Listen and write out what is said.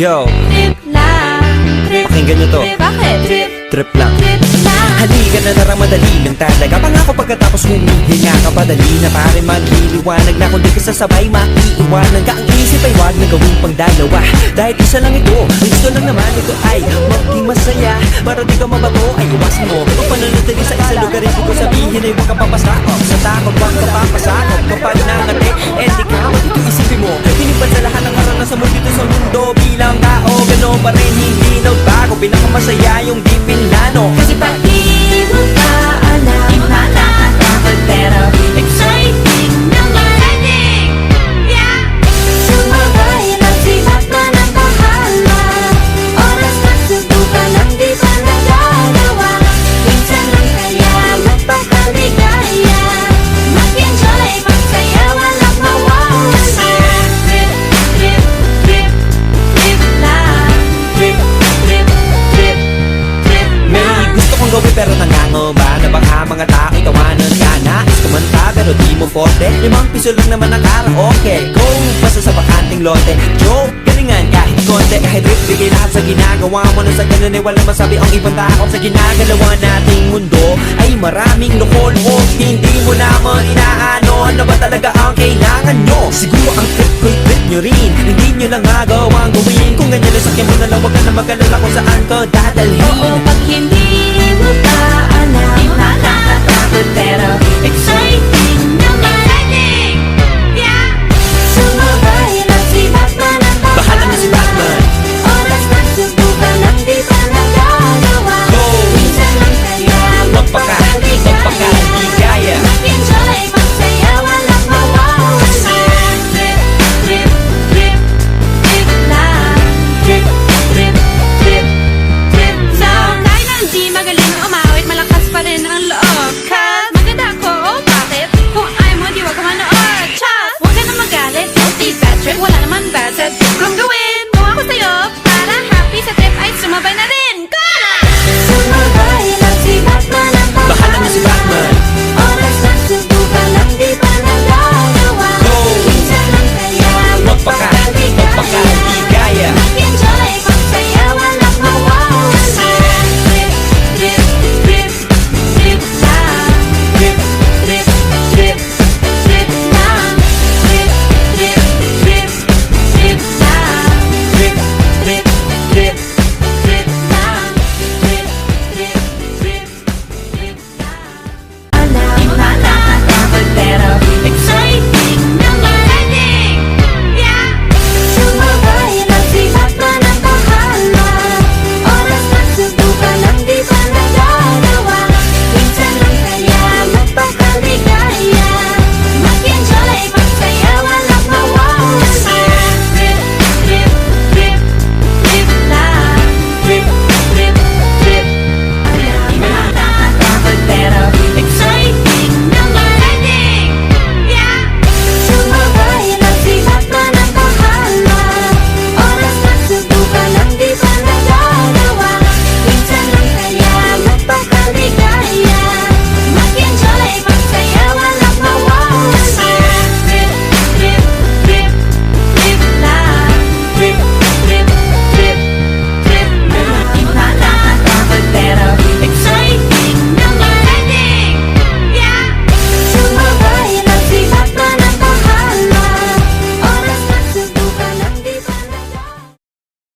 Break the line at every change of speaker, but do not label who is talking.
Yo,
Trip lang, trip,
pakinggan nyo to.
trip, bakit? Trip,
Trip lang.
trip lang.
Halika na narang madali lang talaga. Pangako pagkatapos humihinga ka pa, dali na pare magliliwanag na. Kung di ka sasabay maiiwanan ka. Ang isip ay wag na gawing pang dalawa, dahil isa lang ito. Ang gusto lang naman ito ay maging masaya. Para di ka mabato ay iwasan mo kung pananatili sa isang lugar. Hindi ko sabihin ay huwag ka papasakop sa takot, huwag ka papasakop. Kapag nangati, di ka matito isipin mo. Tinipan sa lahat ng karanasan mo dito sa mundo. Bilang tao, gano'n pa rin hindi nagbago. Pinakamasaya yung di pinlano.
Kasi pag di mo pa alam, nakakatakot pero exciting naman. Yeah! Sumabay lang sibat na ng bahala. Oras na subukan ang di pa nagagawa. Minsan lang kaya magpakaligaya. Mag-enjoy, magsaya, walang mawawala. Trip, trip, trip, trip lang. Trip, trip, trip, trip
May gusto kong gawin pero nangangamba na baka mga tao tawanan ka. Nais kumanta pero di mo forte. 5 piso lang naman ang karaoke. Go, basta sa bakanting lote. Joke, galingan kahit konti. Kahit rip, bigay lahat sa ginagawa mo. Nang sa ganun ay walang masabi ang ibang tao. Sa ginagalawa nating mundo ay maraming loko-loko. Hindi mo naman inaano, ano ba talaga ang kailangan nyo? Siguro ang trip nyo rin, hindi nyo lang agawang gawin. Kung ganyan lang sakyan mo na lang, wag ka na mag-alala kung saan ka dadalhin.
Oo, pag hindi